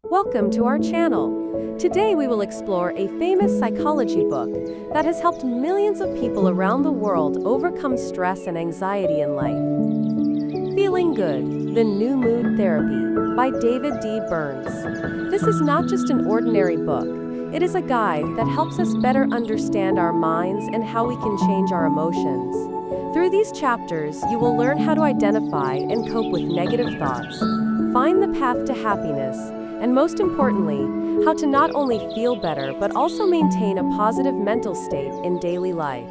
Welcome to our channel. Today we will explore a famous psychology book that has helped millions of people around the world overcome stress and anxiety in life. Feeling Good, The New Mood Therapy by David D. Burns. This is not just an ordinary book. It is a guide that helps us better understand our minds and how we can change our emotions. Through these chapters, you will learn how to identify and cope with negative thoughts, find the path to happiness, and most importantly, how to not only feel better but also maintain a positive mental state in daily life.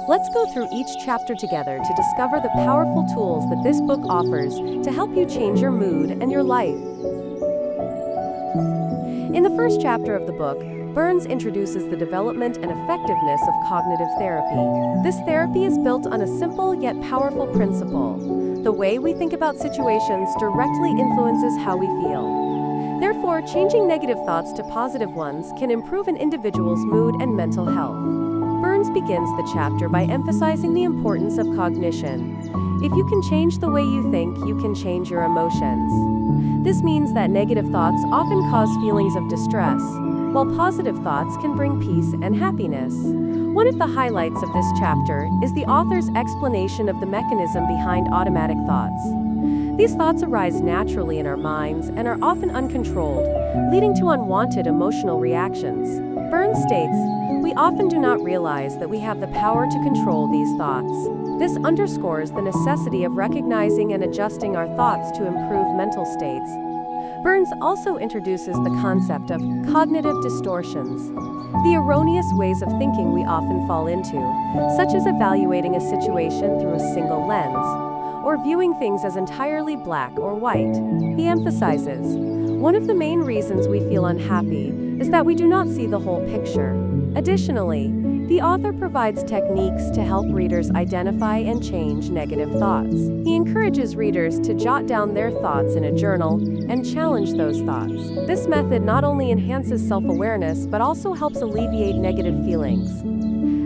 Let's go through each chapter together to discover the powerful tools that this book offers to help you change your mood and your life. In the first chapter of the book, Burns introduces the development and effectiveness of cognitive therapy. This therapy is built on a simple yet powerful principle. The way we think about situations directly influences how we feel. Therefore, changing negative thoughts to positive ones can improve an individual's mood and mental health. Burns begins the chapter by emphasizing the importance of cognition. If you can change the way you think, you can change your emotions. This means that negative thoughts often cause feelings of distress, while positive thoughts can bring peace and happiness. One of the highlights of this chapter is the author's explanation of the mechanism behind automatic thoughts. These thoughts arise naturally in our minds and are often uncontrolled, leading to unwanted emotional reactions. Burns states, "We often do not realize that we have the power to control these thoughts." This underscores the necessity of recognizing and adjusting our thoughts to improve mental states. Burns also introduces the concept of cognitive distortions, the erroneous ways of thinking we often fall into, such as evaluating a situation through a single lens, or viewing things as entirely black or white. He emphasizes, one of the main reasons we feel unhappy is that we do not see the whole picture. Additionally, the author provides techniques to help readers identify and change negative thoughts. He encourages readers to jot down their thoughts in a journal and challenge those thoughts. This method not only enhances self-awareness but also helps alleviate negative feelings.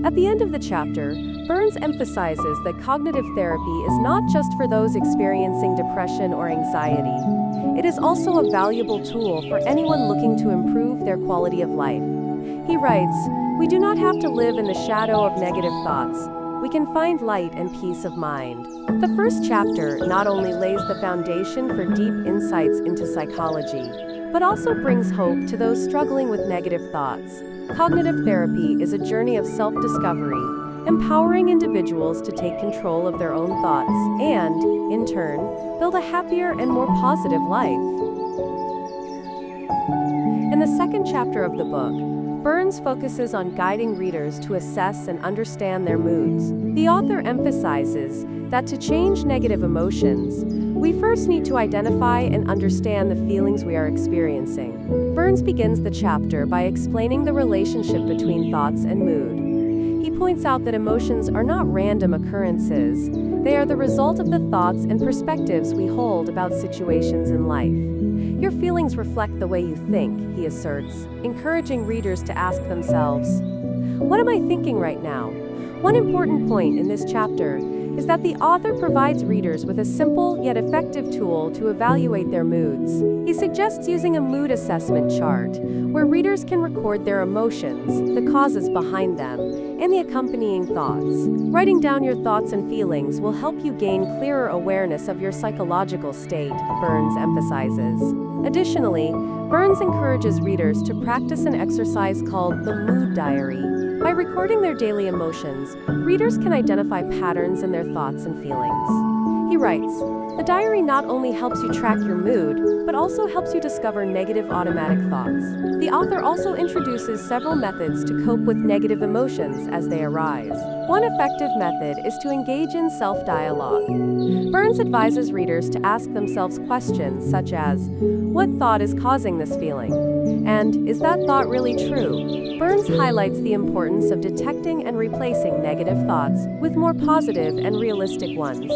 At the end of the chapter, Burns emphasizes that cognitive therapy is not just for those experiencing depression or anxiety. It is also a valuable tool for anyone looking to improve their quality of life. He writes, "We do not have to live in the shadow of negative thoughts. We can find light and peace of mind." The first chapter not only lays the foundation for deep insights into psychology, but also brings hope to those struggling with negative thoughts. Cognitive therapy is a journey of self-discovery, empowering individuals to take control of their own thoughts and, in turn, build a happier and more positive life. In the second chapter of the book, Burns focuses on guiding readers to assess and understand their moods. The author emphasizes that to change negative emotions, we first need to identify and understand the feelings we are experiencing. Burns begins the chapter by explaining the relationship between thoughts and mood. He points out that emotions are not random occurrences. They are the result of the thoughts and perspectives we hold about situations in life. Your feelings reflect the way you think, he asserts, encouraging readers to ask themselves, what am I thinking right now? One important point in this chapter is that the author provides readers with a simple yet effective tool to evaluate their moods. He suggests using a mood assessment chart, where readers can record their emotions, the causes behind them, and the accompanying thoughts. Writing down your thoughts and feelings will help you gain clearer awareness of your psychological state, Burns emphasizes. Additionally, Burns encourages readers to practice an exercise called the mood diary. By recording their daily emotions, readers can identify patterns in their thoughts and feelings. He writes, "The diary not only helps you track your mood, but also helps you discover negative automatic thoughts." The author also introduces several methods to cope with negative emotions as they arise. One effective method is to engage in self-dialogue. Burns advises readers to ask themselves questions such as, what thought is causing this feeling? And, is that thought really true? Burns highlights the importance of detecting and replacing negative thoughts with more positive and realistic ones.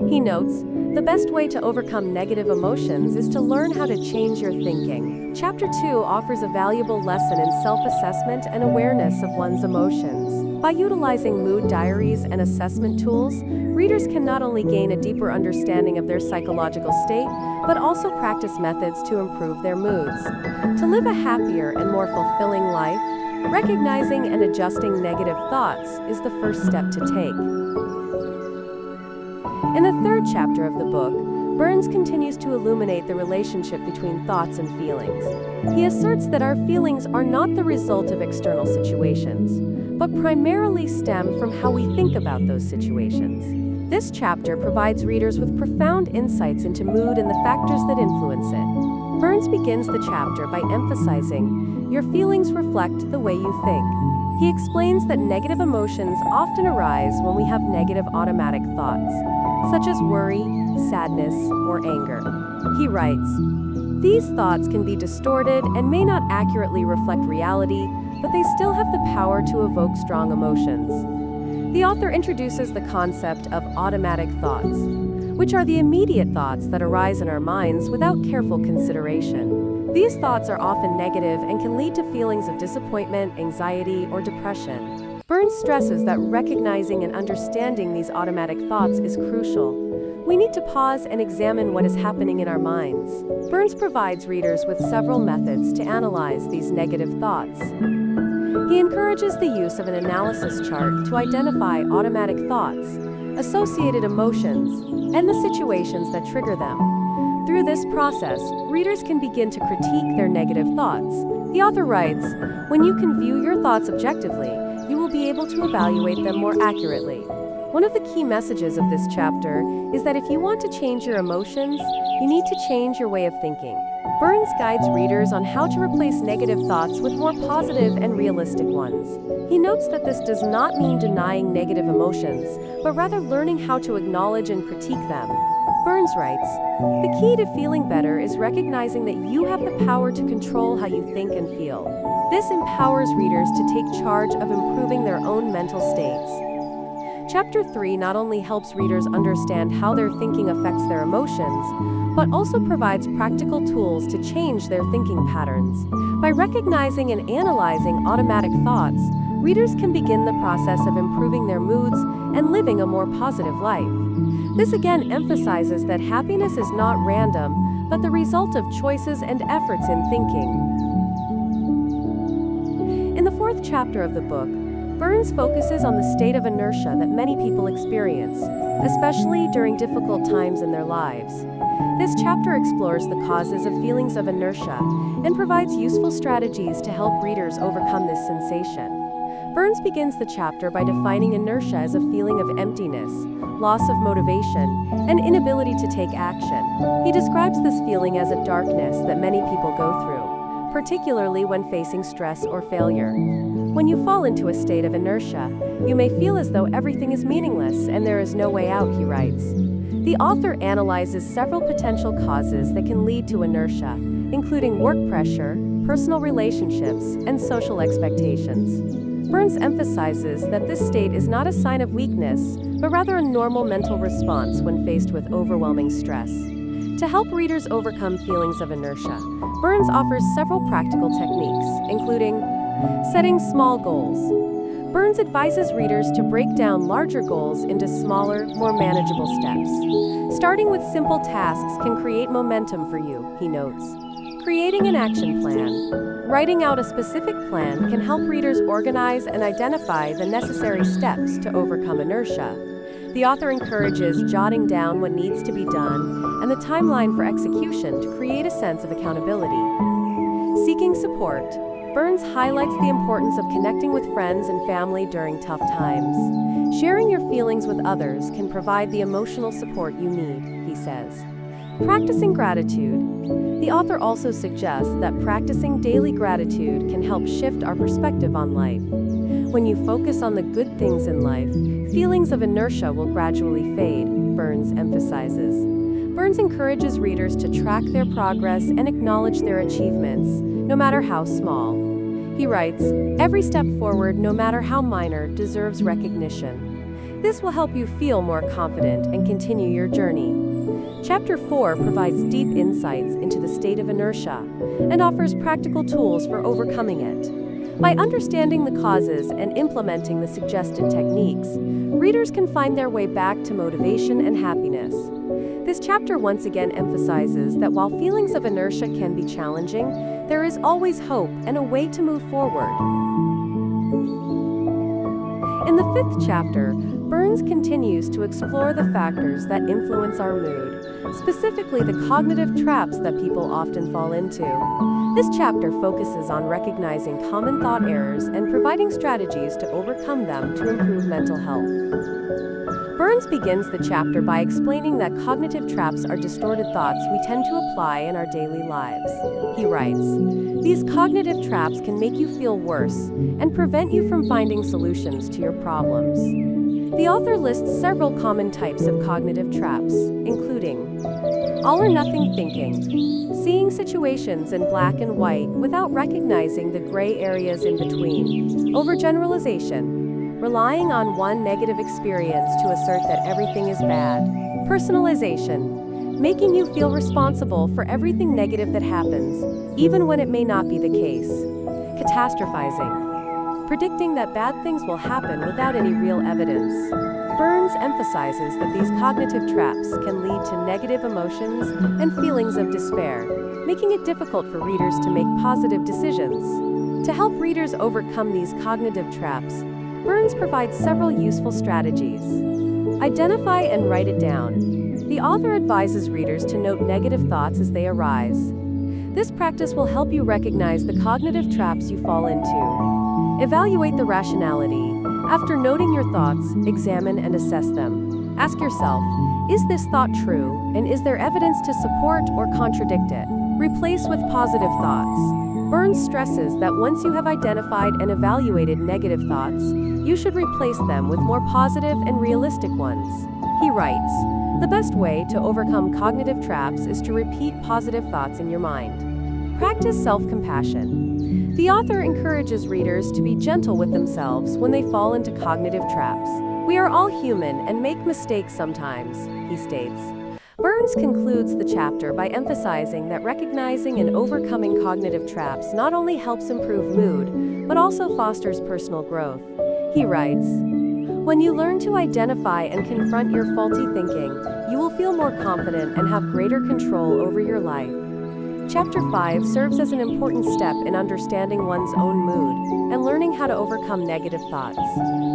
He notes, the best way to overcome negative emotions is to learn how to change your thinking. Chapter 2 offers a valuable lesson in self-assessment and awareness of one's emotions. By utilizing mood diaries and assessment tools, readers can not only gain a deeper understanding of their psychological state, but also practice methods to improve their moods. To live a happier and more fulfilling life, recognizing and adjusting negative thoughts is the first step to take. In the third chapter of the book, Burns continues to illuminate the relationship between thoughts and feelings. He asserts that our feelings are not the result of external situations, but primarily stem from how we think about those situations. This chapter provides readers with profound insights into mood and the factors that influence it. Burns begins the chapter by emphasizing, "Your feelings reflect the way you think." He explains that negative emotions often arise when we have negative automatic thoughts, such as worry, sadness, or anger. He writes, "These thoughts can be distorted and may not accurately reflect reality, but they still have the power to evoke strong emotions." The author introduces the concept of automatic thoughts, which are the immediate thoughts that arise in our minds without careful consideration. These thoughts are often negative and can lead to feelings of disappointment, anxiety, or depression. Burns stresses that recognizing and understanding these automatic thoughts is crucial. We need to pause and examine what is happening in our minds. Burns provides readers with several methods to analyze these negative thoughts. He encourages the use of an analysis chart to identify automatic thoughts, associated emotions, and the situations that trigger them. Through this process, readers can begin to critique their negative thoughts. The author writes, "When you can view your thoughts objectively, you will be able to evaluate them more accurately." One of the key messages of this chapter is that if you want to change your emotions, you need to change your way of thinking. Burns guides readers on how to replace negative thoughts with more positive and realistic ones. He notes that this does not mean denying negative emotions, but rather learning how to acknowledge and critique them. Burns writes, "The key to feeling better is recognizing that you have the power to control how you think and feel." This empowers readers to take charge of improving their own mental states. Chapter 3 not only helps readers understand how their thinking affects their emotions, but also provides practical tools to change their thinking patterns. By recognizing and analyzing automatic thoughts, readers can begin the process of improving their moods and living a more positive life. This again emphasizes that happiness is not random, but the result of choices and efforts in thinking. In the fourth chapter of the book, Burns focuses on the state of inertia that many people experience, especially during difficult times in their lives. This chapter explores the causes of feelings of inertia and provides useful strategies to help readers overcome this sensation. Burns begins the chapter by defining inertia as a feeling of emptiness, loss of motivation, and inability to take action. He describes this feeling as a darkness that many people go through, particularly when facing stress or failure. When you fall into a state of inertia, you may feel as though everything is meaningless and there is no way out, he writes. The author analyzes several potential causes that can lead to inertia, including work pressure, personal relationships, and social expectations. Burns emphasizes that this state is not a sign of weakness, but rather a normal mental response when faced with overwhelming stress. To help readers overcome feelings of inertia, Burns offers several practical techniques, including setting small goals. Burns advises readers to break down larger goals into smaller, more manageable steps. Starting with simple tasks can create momentum for you, he notes. Creating an action plan. Writing out a specific plan can help readers organize and identify the necessary steps to overcome inertia. The author encourages jotting down what needs to be done and the timeline for execution to create a sense of accountability. Seeking support. Burns highlights the importance of connecting with friends and family during tough times. Sharing your feelings with others can provide the emotional support you need, he says. Practicing gratitude. The author also suggests that practicing daily gratitude can help shift our perspective on life. When you focus on the good things in life, feelings of inertia will gradually fade, Burns emphasizes. Burns encourages readers to track their progress and acknowledge their achievements, no matter how small. He writes, "Every step forward, no matter how minor, deserves recognition." This will help you feel more confident and continue your journey. Chapter 4 provides deep insights into the state of inertia and offers practical tools for overcoming it. By understanding the causes and implementing the suggested techniques, readers can find their way back to motivation and happiness. This chapter once again emphasizes that while feelings of inertia can be challenging, there is always hope and a way to move forward. In the 5th chapter, Burns continues to explore the factors that influence our mood, specifically the cognitive traps that people often fall into. This chapter focuses on recognizing common thought errors and providing strategies to overcome them to improve mental health. Burns begins the chapter by explaining that cognitive traps are distorted thoughts we tend to apply in our daily lives. He writes, "These cognitive traps can make you feel worse and prevent you from finding solutions to your problems." The author lists several common types of cognitive traps, including all or nothing thinking, seeing situations in black and white without recognizing the gray areas in between, overgeneralization, relying on one negative experience to assert that everything is bad, personalization, making you feel responsible for everything negative that happens, even when it may not be the case, catastrophizing, predicting that bad things will happen without any real evidence. Burns emphasizes that these cognitive traps can lead to negative emotions and feelings of despair, making it difficult for readers to make positive decisions. To help readers overcome these cognitive traps, Burns provides several useful strategies. Identify and write it down. The author advises readers to note negative thoughts as they arise. This practice will help you recognize the cognitive traps you fall into. Evaluate the rationality. After noting your thoughts, examine and assess them. Ask yourself, is this thought true, and is there evidence to support or contradict it? Replace with positive thoughts. Burns stresses that once you have identified and evaluated negative thoughts, you should replace them with more positive and realistic ones. He writes, "The best way to overcome cognitive traps is to repeat positive thoughts in your mind." Practice self-compassion. The author encourages readers to be gentle with themselves when they fall into cognitive traps. "We are all human and make mistakes sometimes," he states. Burns concludes the chapter by emphasizing that recognizing and overcoming cognitive traps not only helps improve mood, but also fosters personal growth. He writes, "When you learn to identify and confront your faulty thinking, you will feel more confident and have greater control over your life." Chapter 5 serves as an important step in understanding one's own mood and learning how to overcome negative thoughts.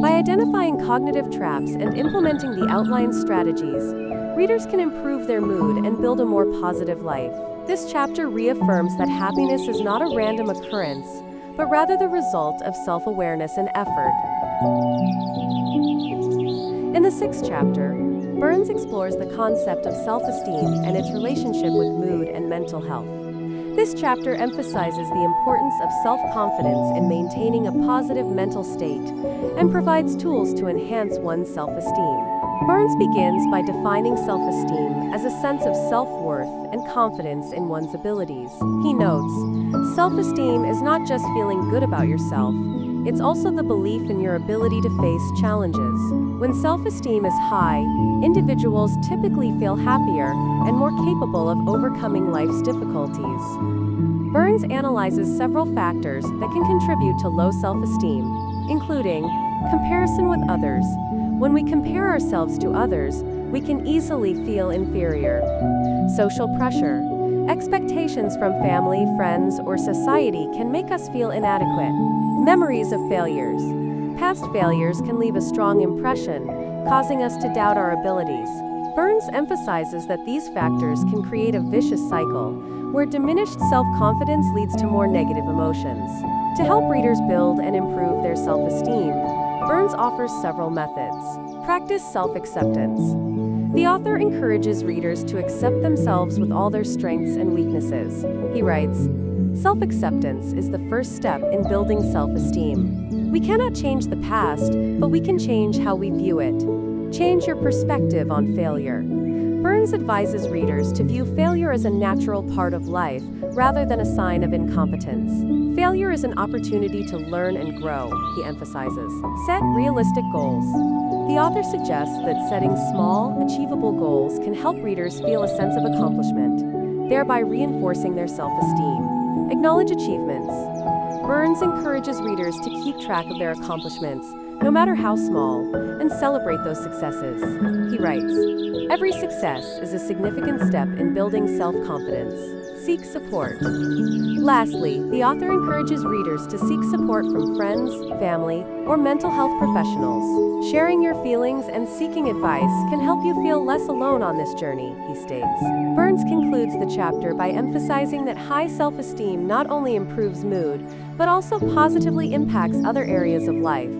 By identifying cognitive traps and implementing the outlined strategies, readers can improve their mood and build a more positive life. This chapter reaffirms that happiness is not a random occurrence, but rather the result of self-awareness and effort. In the 6th chapter, Burns explores the concept of self-esteem and its relationship with mood and mental health. This chapter emphasizes the importance of self-confidence in maintaining a positive mental state and provides tools to enhance one's self-esteem. Burns begins by defining self-esteem as a sense of self-worth and confidence in one's abilities. He notes, "Self-esteem is not just feeling good about yourself, it's also the belief in your ability to face challenges." When self-esteem is high, individuals typically feel happier and more capable of overcoming life's difficulties. Burns analyzes several factors that can contribute to low self-esteem, including comparison with others. When we compare ourselves to others, we can easily feel inferior. Social pressure. Expectations from family, friends, or society can make us feel inadequate. Memories of failures. Past failures can leave a strong impression, causing us to doubt our abilities. Burns emphasizes that these factors can create a vicious cycle, where diminished self-confidence leads to more negative emotions. To help readers build and improve their self-esteem, Burns offers several methods. Practice self-acceptance. The author encourages readers to accept themselves with all their strengths and weaknesses. He writes, "Self-acceptance is the first step in building self-esteem. We cannot change the past, but we can change how we view it. Change your perspective on failure." Burns advises readers to view failure as a natural part of life rather than a sign of incompetence. Failure is an opportunity to learn and grow, he emphasizes. Set realistic goals. The author suggests that setting small, achievable goals can help readers feel a sense of accomplishment, thereby reinforcing their self-esteem. Acknowledge achievements. Burns encourages readers to keep track of their accomplishments, no matter how small, and celebrate those successes. He writes, "Every success is a significant step in building self-confidence. Seek support." Lastly, the author encourages readers to seek support from friends, family, or mental health professionals. Sharing your feelings and seeking advice can help you feel less alone on this journey, he states. Burns concludes the chapter by emphasizing that high self-esteem not only improves mood, but also positively impacts other areas of life,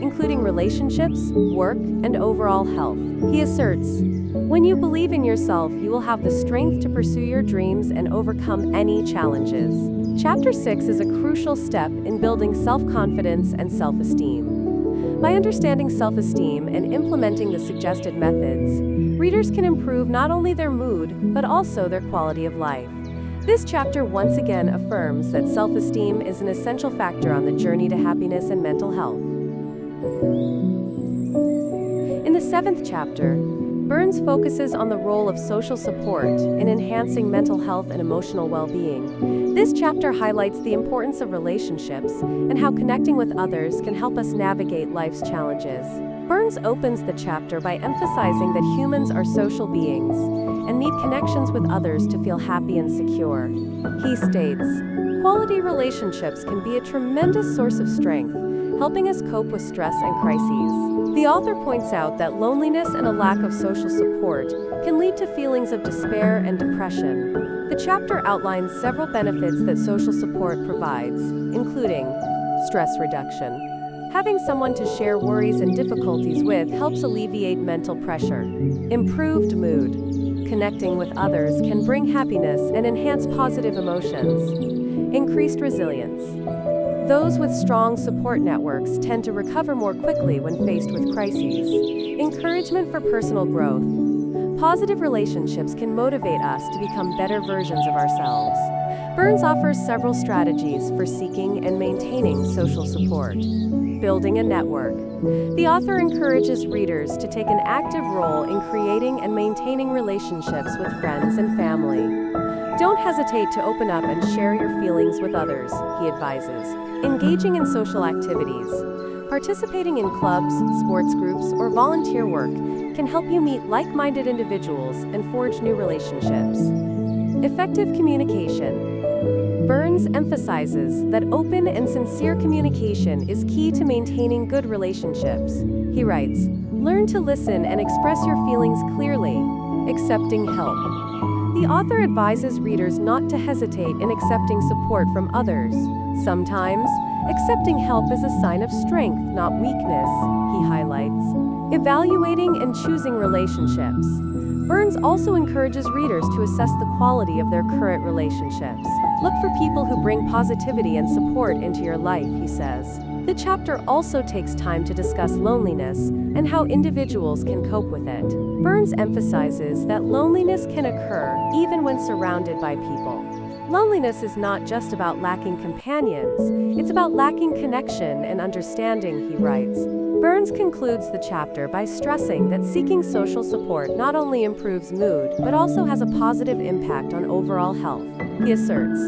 including relationships, work, and overall health. He asserts, "When you believe in yourself, you will have the strength to pursue your dreams and overcome any challenges." Chapter 6 is a crucial step in building self-confidence and self-esteem. By understanding self-esteem and implementing the suggested methods, readers can improve not only their mood, but also their quality of life. This chapter once again affirms that self-esteem is an essential factor on the journey to happiness and mental health. In the 7th chapter, Burns focuses on the role of social support in enhancing mental health and emotional well-being. This chapter highlights the importance of relationships and how connecting with others can help us navigate life's challenges. Burns opens the chapter by emphasizing that humans are social beings and need connections with others to feel happy and secure. He states, "Quality relationships can be a tremendous source of strength, helping us cope with stress and crises." The author points out that loneliness and a lack of social support can lead to feelings of despair and depression. The chapter outlines several benefits that social support provides, including stress reduction. Having someone to share worries and difficulties with helps alleviate mental pressure. Improved mood. Connecting with others can bring happiness and enhance positive emotions. Increased resilience. Those with strong support networks tend to recover more quickly when faced with crises. Encouragement for personal growth. Positive relationships can motivate us to become better versions of ourselves. Burns offers several strategies for seeking and maintaining social support. Building a network. The author encourages readers to take an active role in creating and maintaining relationships with friends and family. Don't hesitate to open up and share your feelings with others, he advises. Engaging in social activities. Participating in clubs, sports groups, or volunteer work can help you meet like-minded individuals and forge new relationships. Effective communication. Burns emphasizes that open and sincere communication is key to maintaining good relationships. He writes, "Learn to listen and express your feelings clearly." Accepting help. The author advises readers not to hesitate in accepting support from others. Sometimes, accepting help is a sign of strength, not weakness, he highlights. Evaluating and choosing relationships. Burns also encourages readers to assess the quality of their current relationships. Look for people who bring positivity and support into your life, he says. The chapter also takes time to discuss loneliness and how individuals can cope with it. Burns emphasizes that loneliness can occur even when surrounded by people. Loneliness is not just about lacking companions, it's about lacking connection and understanding, he writes. Burns concludes the chapter by stressing that seeking social support not only improves mood, but also has a positive impact on overall health. He asserts,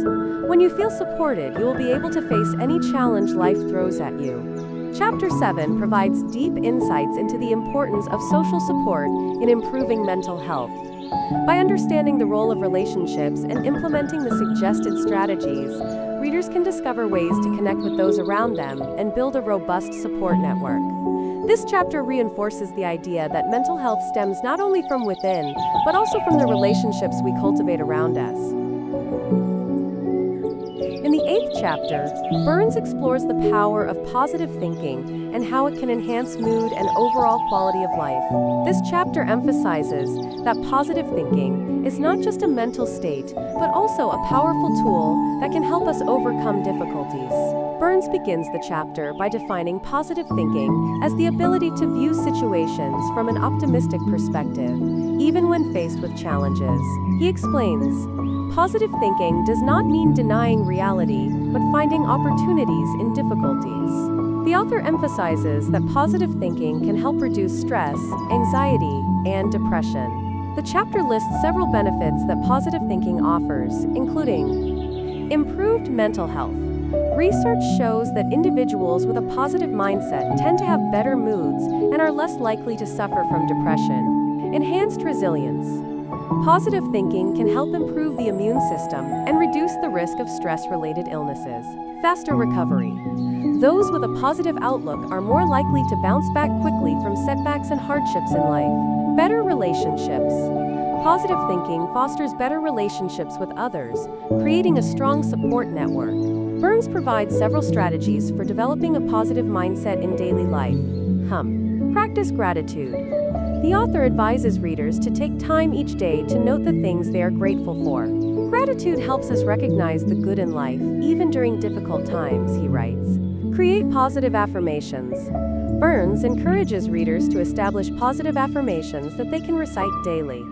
"When you feel supported, you will be able to face any challenge life throws at you." Chapter 7 provides deep insights into the importance of social support in improving mental health. By understanding the role of relationships and implementing the suggested strategies, readers can discover ways to connect with those around them and build a robust support network. This chapter reinforces the idea that mental health stems not only from within, but also from the relationships we cultivate around us. In the 8th chapter, Burns explores the power of positive thinking and how it can enhance mood and overall quality of life. This chapter emphasizes that positive thinking is not just a mental state, but also a powerful tool that can help us overcome difficulties. Burns begins the chapter by defining positive thinking as the ability to view situations from an optimistic perspective, even when faced with challenges. He explains, "Positive thinking does not mean denying reality, but finding opportunities in difficulties." The author emphasizes that positive thinking can help reduce stress, anxiety, and depression. The chapter lists several benefits that positive thinking offers, including improved mental health. Research shows that individuals with a positive mindset tend to have better moods and are less likely to suffer from depression. Enhanced resilience. Positive thinking can help improve the immune system and reduce the risk of stress-related illnesses. Faster recovery. Those with a positive outlook are more likely to bounce back quickly from setbacks and hardships in life. Better relationships. Positive thinking fosters better relationships with others, creating a strong support network. Burns provides several strategies for developing a positive mindset in daily life. Practice gratitude. The author advises readers to take time each day to note the things they are grateful for. Gratitude helps us recognize the good in life, even during difficult times, he writes. Create positive affirmations. Burns encourages readers to establish positive affirmations that they can recite daily.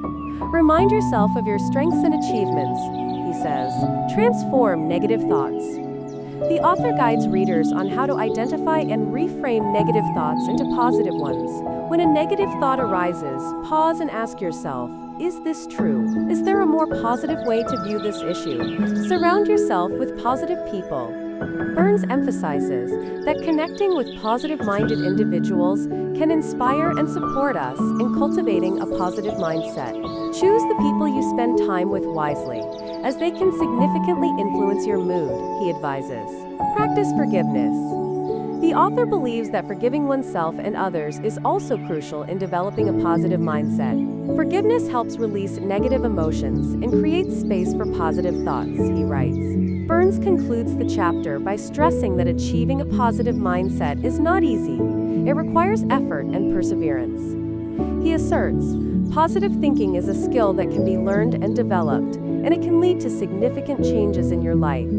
Remind yourself of your strengths and achievements, he says. Transform negative thoughts. The author guides readers on how to identify and reframe negative thoughts into positive ones. When a negative thought arises, pause and ask yourself, is this true? Is there a more positive way to view this issue? Surround yourself with positive people. Burns emphasizes that connecting with positive-minded individuals can inspire and support us in cultivating a positive mindset. Choose the people you spend time with wisely, as they can significantly influence your mood, he advises. Practice forgiveness. The author believes that forgiving oneself and others is also crucial in developing a positive mindset. Forgiveness helps release negative emotions and creates space for positive thoughts, he writes. Burns concludes the chapter by stressing that achieving a positive mindset is not easy. It requires effort and perseverance. He asserts, positive thinking is a skill that can be learned and developed, and it can lead to significant changes in your life.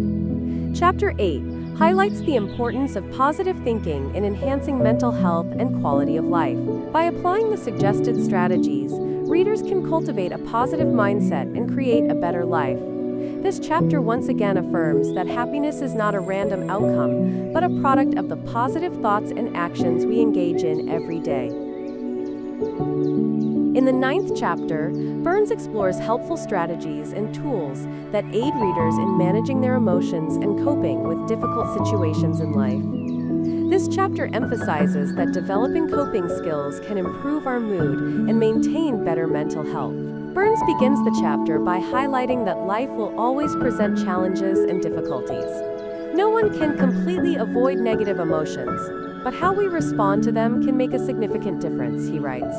Chapter 8 highlights the importance of positive thinking in enhancing mental health and quality of life. By applying the suggested strategies, readers can cultivate a positive mindset and create a better life. This chapter once again affirms that happiness is not a random outcome, but a product of the positive thoughts and actions we engage in every day. In the 9th chapter, Burns explores helpful strategies and tools that aid readers in managing their emotions and coping with difficult situations in life. This chapter emphasizes that developing coping skills can improve our mood and maintain better mental health. Burns begins the chapter by highlighting that life will always present challenges and difficulties. No one can completely avoid negative emotions, but how we respond to them can make a significant difference, he writes.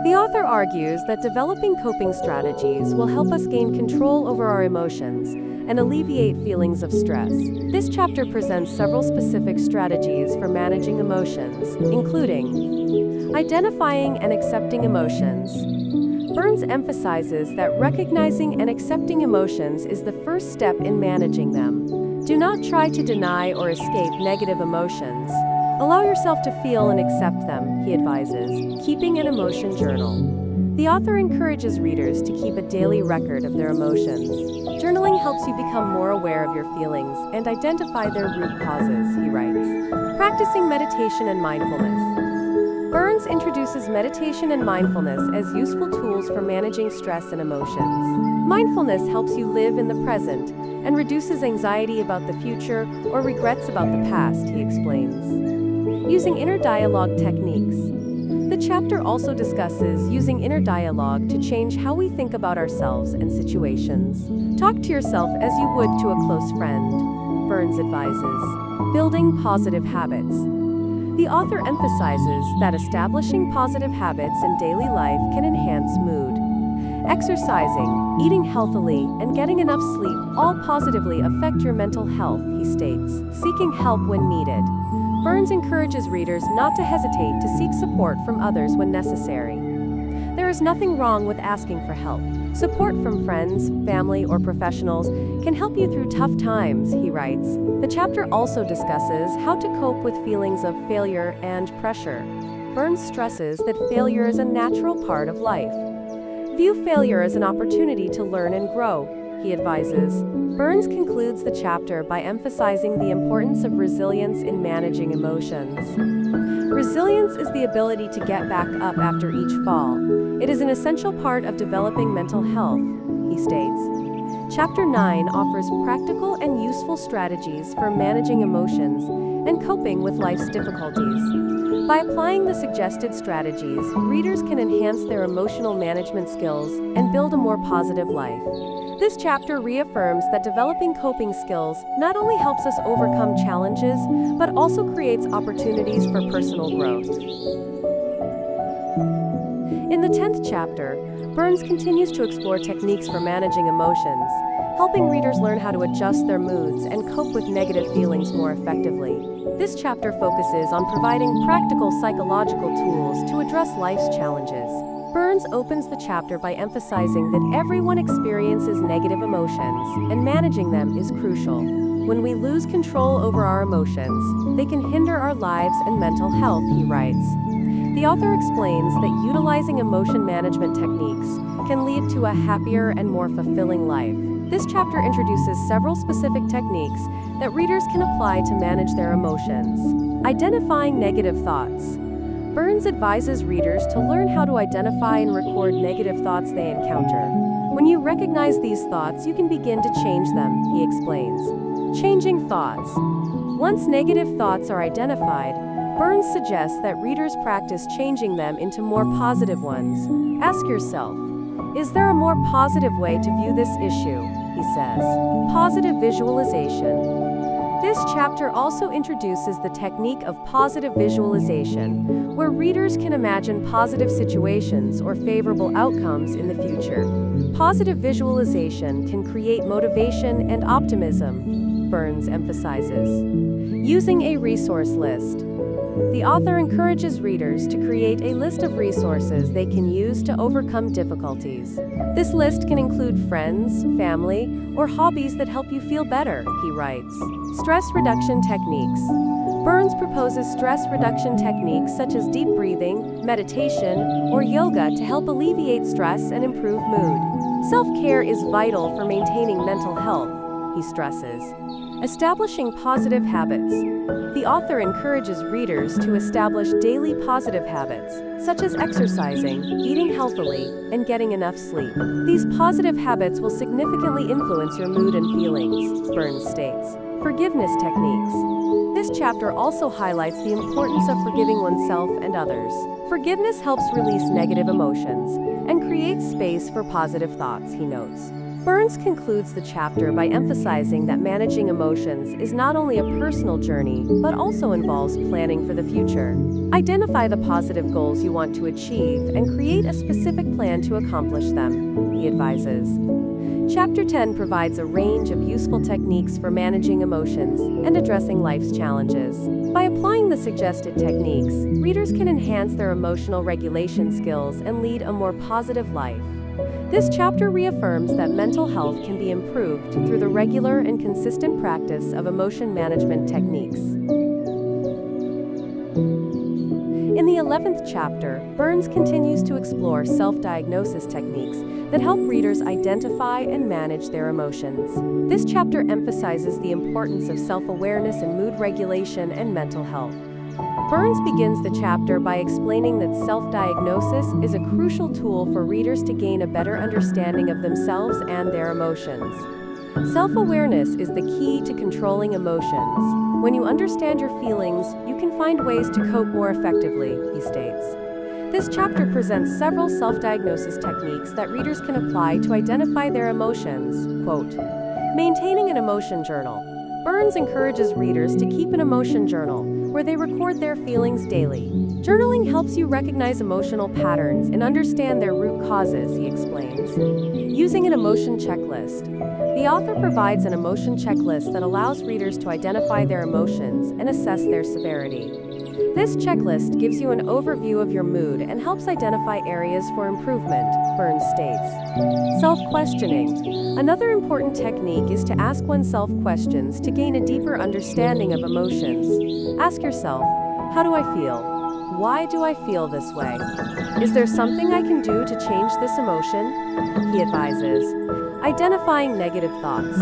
The author argues that developing coping strategies will help us gain control over our emotions and alleviate feelings of stress. This chapter presents several specific strategies for managing emotions, including identifying and accepting emotions. Burns emphasizes that recognizing and accepting emotions is the first step in managing them. Do not try to deny or escape negative emotions. Allow yourself to feel and accept them, he advises. Keeping an emotion journal. The author encourages readers to keep a daily record of their emotions. Journaling helps you become more aware of your feelings and identify their root causes, he writes. Practicing meditation and mindfulness. Burns introduces meditation and mindfulness as useful tools for managing stress and emotions. Mindfulness helps you live in the present and reduces anxiety about the future or regrets about the past, he explains. Using inner dialogue techniques. The chapter also discusses using inner dialogue to change how we think about ourselves and situations. Talk to yourself as you would to a close friend, Burns advises. Building positive habits. The author emphasizes that establishing positive habits in daily life can enhance mood. Exercising, eating healthily, and getting enough sleep all positively affect your mental health, he states. Seeking help when needed. Burns encourages readers not to hesitate to seek support from others when necessary. There is nothing wrong with asking for help. Support from friends, family, or professionals can help you through tough times, he writes. The chapter also discusses how to cope with feelings of failure and pressure. Burns stresses that failure is a natural part of life. View failure as an opportunity to learn and grow, he advises. Burns concludes the chapter by emphasizing the importance of resilience in managing emotions. Resilience is the ability to get back up after each fall. It is an essential part of developing mental health, he states. Chapter 9 offers practical and useful strategies for managing emotions and coping with life's difficulties. By applying the suggested strategies, readers can enhance their emotional management skills and build a more positive life. This chapter reaffirms that developing coping skills not only helps us overcome challenges, but also creates opportunities for personal growth. In the 10th chapter, Burns continues to explore techniques for managing emotions, helping readers learn how to adjust their moods and cope with negative feelings more effectively. This chapter focuses on providing practical psychological tools to address life's challenges. Burns opens the chapter by emphasizing that everyone experiences negative emotions, and managing them is crucial. When we lose control over our emotions, they can hinder our lives and mental health, he writes. The author explains that utilizing emotion management techniques can lead to a happier and more fulfilling life. This chapter introduces several specific techniques that readers can apply to manage their emotions. Identifying negative thoughts. Burns advises readers to learn how to identify and record negative thoughts they encounter. When you recognize these thoughts, you can begin to change them, he explains. Changing thoughts. Once negative thoughts are identified, Burns suggests that readers practice changing them into more positive ones. Ask yourself, is there a more positive way to view this issue? He says. Positive visualization. This chapter also introduces the technique of positive visualization, where readers can imagine positive situations or favorable outcomes in the future. Positive visualization can create motivation and optimism, Burns emphasizes. Using a resource list. The author encourages readers to create a list of resources they can use to overcome difficulties. This list can include friends, family, or hobbies that help you feel better, he writes. Stress reduction techniques. Burns proposes stress reduction techniques such as deep breathing, meditation, or yoga to help alleviate stress and improve mood. Self-care is vital for maintaining mental health, he stresses. Establishing positive habits. The author encourages readers to establish daily positive habits, such as exercising, eating healthily, and getting enough sleep. These positive habits will significantly influence your mood and feelings, Burns states. Forgiveness techniques. This chapter also highlights the importance of forgiving oneself and others. Forgiveness helps release negative emotions and creates space for positive thoughts, he notes. Burns concludes the chapter by emphasizing that managing emotions is not only a personal journey, but also involves planning for the future. Identify the positive goals you want to achieve and create a specific plan to accomplish them, he advises. Chapter 10 provides a range of useful techniques for managing emotions and addressing life's challenges. By applying the suggested techniques, readers can enhance their emotional regulation skills and lead a more positive life. This chapter reaffirms that mental health can be improved through the regular and consistent practice of emotion management techniques. In the 11th chapter, Burns continues to explore self-diagnosis techniques that help readers identify and manage their emotions. This chapter emphasizes the importance of self-awareness in mood regulation and mental health. Burns begins the chapter by explaining that self-diagnosis is a crucial tool for readers to gain a better understanding of themselves and their emotions. Self-awareness is the key to controlling emotions. When you understand your feelings, you can find ways to cope more effectively, he states. This chapter presents several self-diagnosis techniques that readers can apply to identify their emotions. Quote, maintaining an emotion journal. Burns encourages readers to keep an emotion journal, where they record their feelings daily. Journaling helps you recognize emotional patterns and understand their root causes, he explains. Using an emotion checklist. The author provides an emotion checklist that allows readers to identify their emotions and assess their severity. This checklist gives you an overview of your mood and helps identify areas for improvement, Burns states. Self-questioning. Another important technique is to ask oneself questions to gain a deeper understanding of emotions. Ask yourself, how do I feel? Why do I feel this way? Is there something I can do to change this emotion? He advises. Identifying negative thoughts.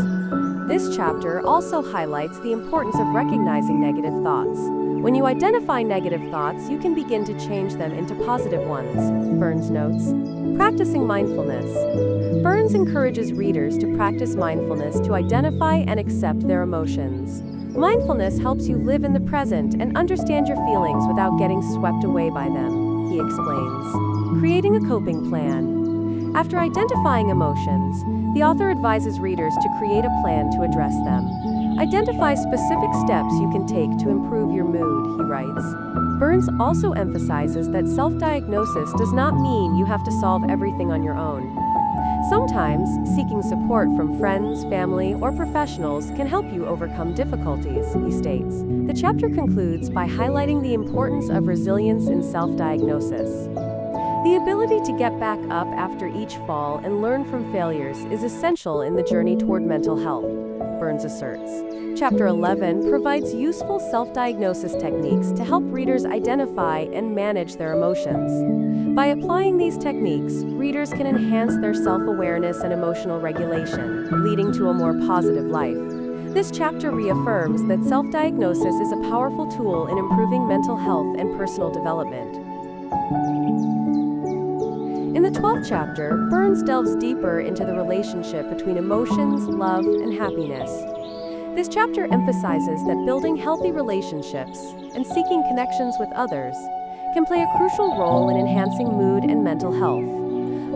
This chapter also highlights the importance of recognizing negative thoughts. When you identify negative thoughts, you can begin to change them into positive ones, Burns notes. Practicing mindfulness. Burns encourages readers to practice mindfulness to identify and accept their emotions. Mindfulness helps you live in the present and understand your feelings without getting swept away by them, he explains. Creating a coping plan. After identifying emotions, the author advises readers to create a plan to address them. Identify specific steps you can take to improve your mood, he writes. Burns also emphasizes that self-diagnosis does not mean you have to solve everything on your own. Sometimes, seeking support from friends, family, or professionals can help you overcome difficulties, he states. The chapter concludes by highlighting the importance of resilience in self-diagnosis. The ability to get back up after each fall and learn from failures is essential in the journey toward mental health, Burns asserts. Chapter 11 provides useful self-diagnosis techniques to help readers identify and manage their emotions. By applying these techniques, readers can enhance their self-awareness and emotional regulation, leading to a more positive life. This chapter reaffirms that self-diagnosis is a powerful tool in improving mental health and personal development. In the 12th chapter, Burns delves deeper into the relationship between emotions, love, and happiness. This chapter emphasizes that building healthy relationships and seeking connections with others can play a crucial role in enhancing mood and mental health.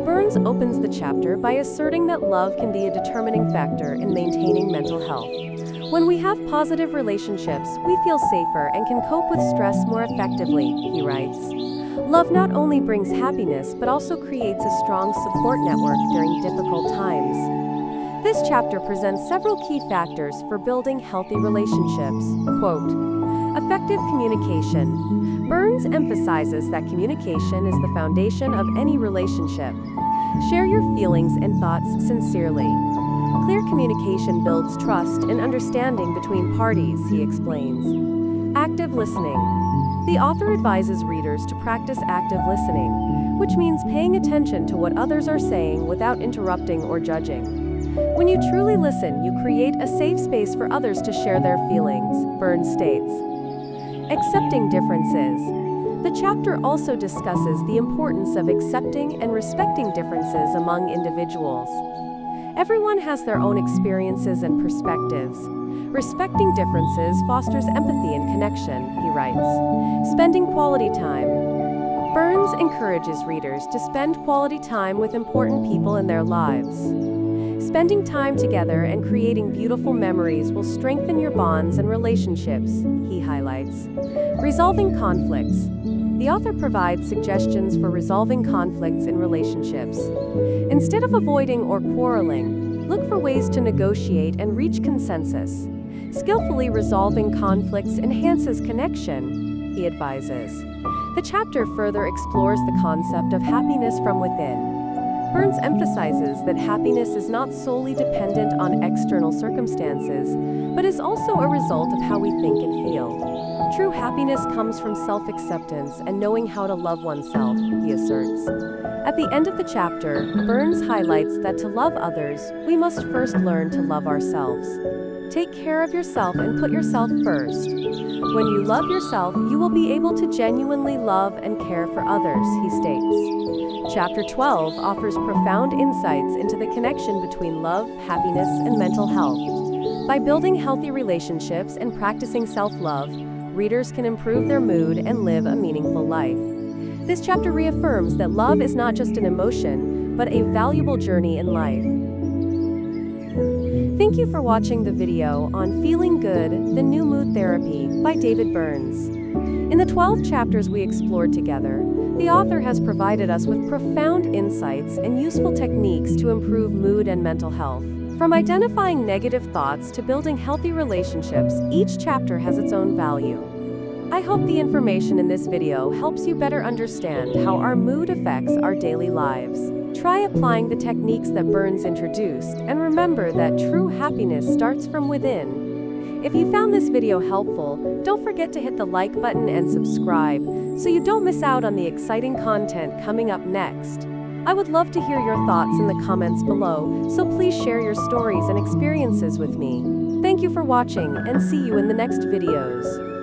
Burns opens the chapter by asserting that love can be a determining factor in maintaining mental health. When we have positive relationships, we feel safer and can cope with stress more effectively, he writes. Love not only brings happiness but also creates a strong support network during difficult times. This chapter presents several key factors for building healthy relationships. Quote, effective communication. Burns emphasizes that communication is the foundation of any relationship. Share your feelings and thoughts sincerely. Clear communication builds trust and understanding between parties, he explains. Active listening. The author advises readers to practice active listening, which means paying attention to what others are saying without interrupting or judging. When you truly listen, you create a safe space for others to share their feelings, Burns states. Accepting differences. The chapter also discusses the importance of accepting and respecting differences among individuals. Everyone has their own experiences and perspectives. Respecting differences fosters empathy and connection, he writes. Spending quality time. Burns encourages readers to spend quality time with important people in their lives. Spending time together and creating beautiful memories will strengthen your bonds and relationships, he highlights. Resolving conflicts. The author provides suggestions for resolving conflicts in relationships. Instead of avoiding or quarreling, look for ways to negotiate and reach consensus. Skillfully resolving conflicts enhances connection, he advises. The chapter further explores the concept of happiness from within. Burns emphasizes that happiness is not solely dependent on external circumstances, but is also a result of how we think and feel. True happiness comes from self-acceptance and knowing how to love oneself, he asserts. At the end of the chapter, Burns highlights that to love others, we must first learn to love ourselves. Take care of yourself and put yourself first. When you love yourself, you will be able to genuinely love and care for others, he states. Chapter 12 offers profound insights into the connection between love, happiness, and mental health. By building healthy relationships and practicing self-love, readers can improve their mood and live a meaningful life. This chapter reaffirms that love is not just an emotion, but a valuable journey in life. Thank you for watching the video on Feeling Good, the New Mood Therapy by David Burns. In the 12 chapters we explored together, the author has provided us with profound insights and useful techniques to improve mood and mental health. From identifying negative thoughts to building healthy relationships, each chapter has its own value. I hope the information in this video helps you better understand how our mood affects our daily lives. Try applying the techniques that Burns introduced, and remember that true happiness starts from within. If you found this video helpful, don't forget to hit the like button and subscribe, so you don't miss out on the exciting content coming up next. I would love to hear your thoughts in the comments below, so please share your stories and experiences with me. Thank you for watching, and see you in the next videos.